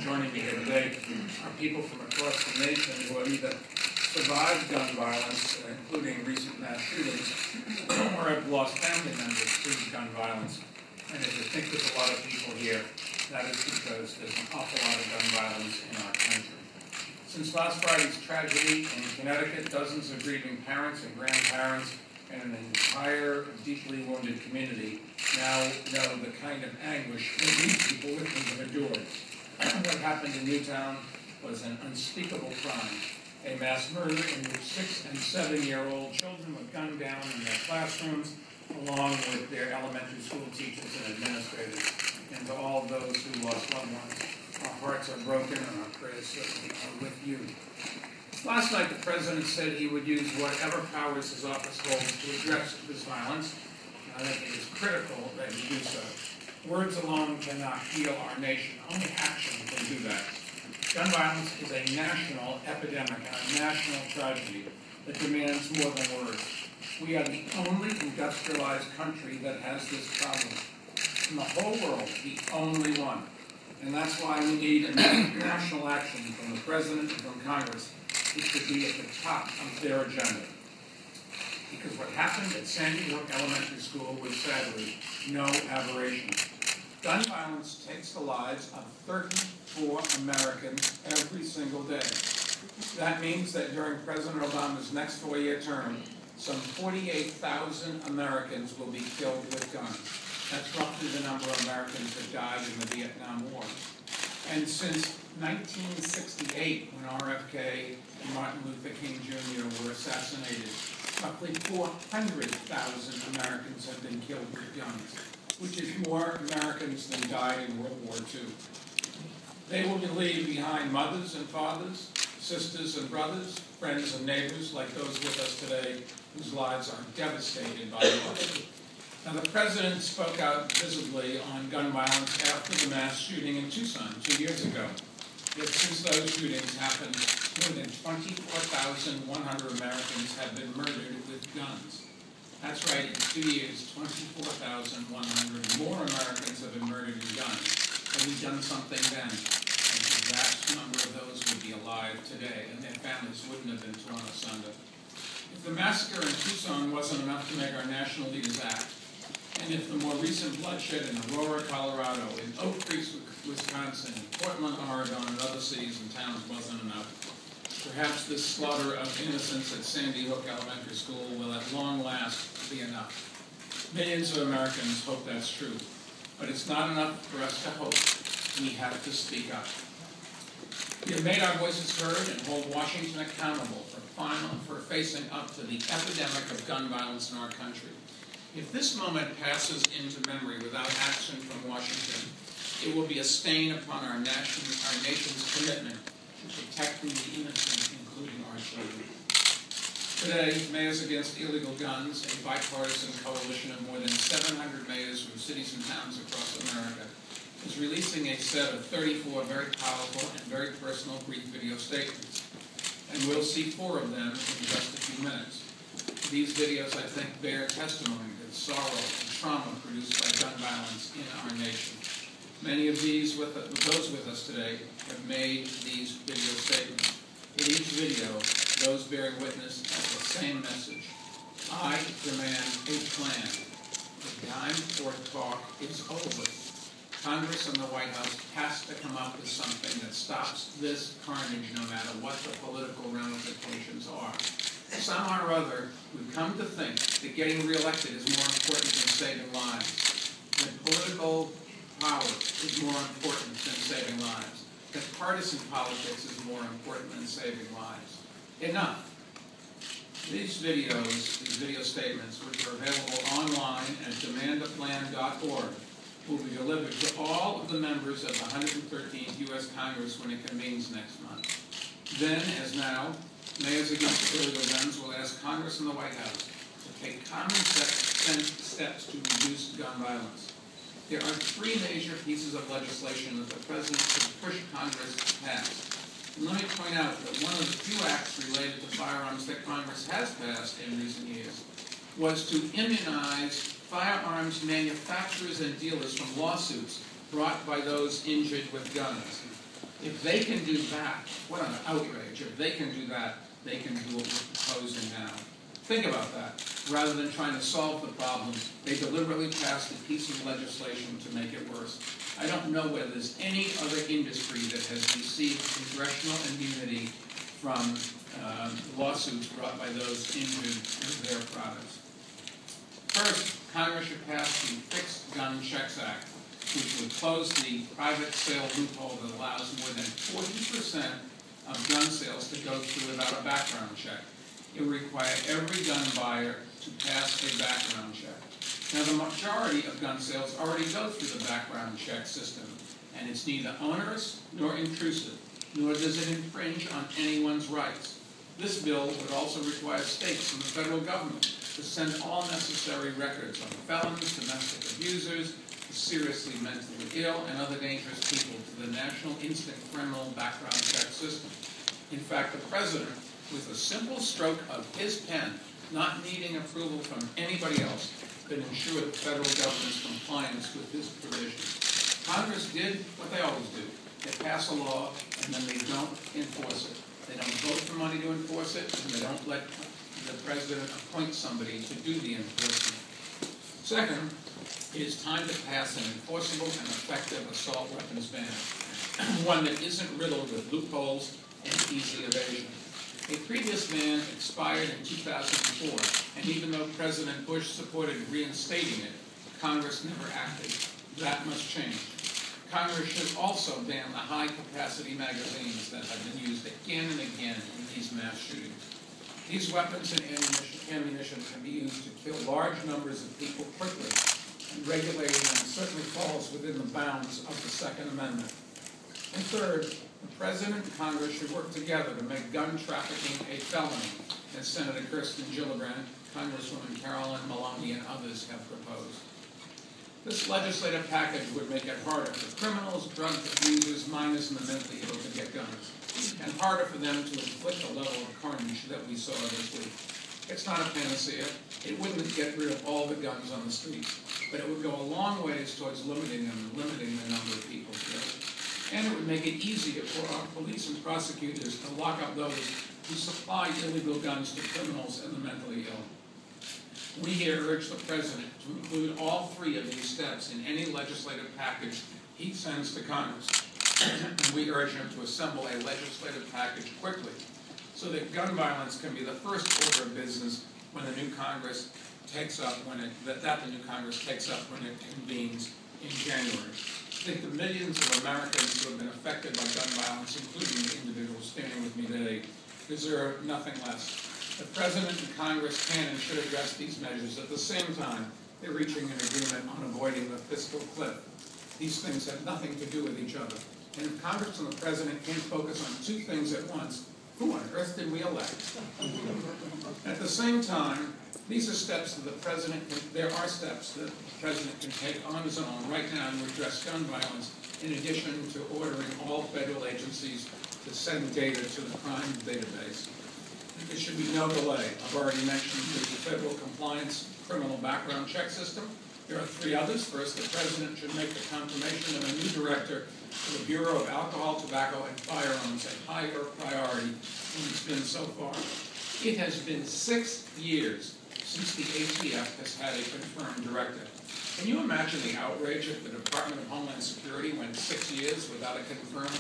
joining me here today are people from across the nation who have either survived gun violence, including recent mass shootings, or have lost family members through gun violence. And if you think there's a lot of people here, that is because there's an awful lot of gun violence in our country. Since last Friday's tragedy in Connecticut, dozens of grieving parents and grandparents and an entire deeply wounded community now know the kind of anguish that these people with them have endured. What happened in Newtown was an unspeakable crime, a mass murder in which 6- and 7-year-old children were gunned down in their classrooms, along with their elementary school teachers and administrators. And to all those who lost loved ones, our hearts are broken and our prayers certainly are with you. Last night, the President said he would use whatever powers his office holds to address this violence. I think it is critical that he do so. Words alone cannot heal our nation. Only action can do that. Gun violence is a national epidemic, a national tragedy that demands more than words. We are the only industrialized country that has this problem. In the whole world, the only one. And that's why we need a national action from the President and from Congress, which should be at the top of their agenda. Because what happened at Sandy Hook Elementary School was sadly no aberration. Gun violence takes the lives of 34 Americans every single day. That means that during President Obama's next 4-year term, some 48,000 Americans will be killed with guns. That's roughly the number of Americans that died in the Vietnam War. And since 1968, when RFK and Martin Luther King Jr. were assassinated, roughly 400,000 Americans have been killed with guns, which is more Americans than died in World War II. They will leave behind mothers and fathers, sisters and brothers, friends and neighbors like those with us today, whose lives are devastated by war. Now, the President spoke out visibly on gun violence after the mass shooting in Tucson 2 years ago. Yet since those shootings happened, more than 24,100 Americans have been murdered with guns. That's right, in 2 years, 24,100 more Americans have been murdered with guns. Have we done something then? And a vast number of those would be alive today, and their families wouldn't have been torn asunder. If the massacre in Tucson wasn't enough to make our national leaders act, and if the more recent bloodshed in Aurora, Colorado, in Oak Creek, Wisconsin, Portland, Oregon, and other cities and towns wasn't enough, perhaps this slaughter of innocents at Sandy Hook Elementary School will at long last be enough. Millions of Americans hope that's true, but it's not enough for us to hope. We have to speak up. We have made our voices heard and hold Washington accountable for facing up to the epidemic of gun violence in our country. If this moment passes into memory without action from Washington, it will be a stain upon our nation's commitment to protecting the innocent, including our children. Today, Mayors Against Illegal Guns, a bipartisan coalition of more than 700 mayors from cities and towns across America, is releasing a set of 34 very powerful and very personal brief video statements. And we'll see 4 of them in just a few minutes. These videos, I think, bear testimony to the sorrow and trauma produced by gun violence in our nation. Many of those with us today have made these video statements. In each video, those bearing witness have the same message. I demand a plan. The time for talk is over. Congress and the White House has to come up with something that stops this carnage no matter what the political ramifications are. Somehow or other, we've come to think that getting reelected is more important than saving lives. That political power is more important than saving lives. That partisan politics is more important than saving lives. Enough. These videos, these video statements, which are available online at demandaplan.org, will be delivered to all of the members of the 113th U.S. Congress when it convenes next month. Then, as now, Mayors Against Illegal Guns will ask Congress and the White House to take common steps to reduce gun violence. There are 3 major pieces of legislation that the President should push Congress to pass. And let me point out that one of the few acts related to firearms that Congress has passed in recent years was to immunize firearms manufacturers and dealers from lawsuits brought by those injured with guns. If they can do that, what an outrage. If they can do that, they can do what we're proposing now. Think about that. Rather than trying to solve the problem, they deliberately passed a piece of legislation to make it worse. I don't know whether there's any other industry that has received congressional immunity from lawsuits brought by those injured with their products. First, Congress should pass the Fixed Gun Checks Act, which would close the private sale loophole that allows more than 40% of gun sales to go through without a background check. It would require every gun buyer to pass a background check. Now, the majority of gun sales already go through the background check system, and it's neither onerous nor intrusive, nor does it infringe on anyone's rights. This bill would also require states and the federal government to send all necessary records on felons, domestic abusers, seriously mentally ill, and other dangerous people to the National Instant Criminal Background Check System. In fact, the President, with a simple stroke of his pen, not needing approval from anybody else, could ensure the federal government's compliance with this provision. Congress did what they always do. They pass a law, and then they don't enforce it. They don't vote for money to enforce it, and they don't let the President appoint somebody to do the enforcement. Second, it is time to pass an enforceable and effective assault weapons ban, one that isn't riddled with loopholes and easy evasion. A previous ban expired in 2004, and even though President Bush supported reinstating it, Congress never acted. That must change. Congress should also ban the high-capacity magazines that have been used again and again in these mass shootings. These weapons and ammunition can be used to kill large numbers of people quickly, and regulating them certainly falls within the bounds of the Second Amendment. And third, the President and Congress should work together to make gun trafficking a felony, as Senator Kirsten Gillibrand, Congresswoman Carolyn Maloney, and others have proposed. This legislative package would make it harder for criminals, drug abusers, minors, and the mentally ill to get guns, and harder for them to inflict the level of carnage that we saw this week. It's not a panacea. It wouldn't get rid of all the guns on the streets, but it would go a long ways towards limiting them and limiting the number of people killed. And it would make it easier for our police and prosecutors to lock up those who supply illegal guns to criminals and the mentally ill. We here urge the President to include all three of these steps in any legislative package he sends to Congress. And we urge him to assemble a legislative package quickly so that gun violence can be the first order of business when the new Congress takes up, when it convenes in January. I think the millions of Americans who have been affected by gun violence, including the individuals standing with me today, deserve nothing less. The President and Congress can and should address these measures. At the same time, they're reaching an agreement on avoiding the fiscal cliff. These things have nothing to do with each other. And if Congress and the President can't focus on two things at once, who on earth did we elect? At the same time, these are steps that there are steps that the President can take on his own right now to address gun violence, in addition to ordering all federal agencies to send data to the crime database. There should be no delay. I've already mentioned the federal compliance criminal background check system. There are three others. First, the President should make the confirmation of a new director for the Bureau of Alcohol, Tobacco, and Firearms a higher priority than it's been so far. It has been 6 years since the ATF has had a confirmed director. Can you imagine the outrage if the Department of Homeland Security went 6 years without a confirmed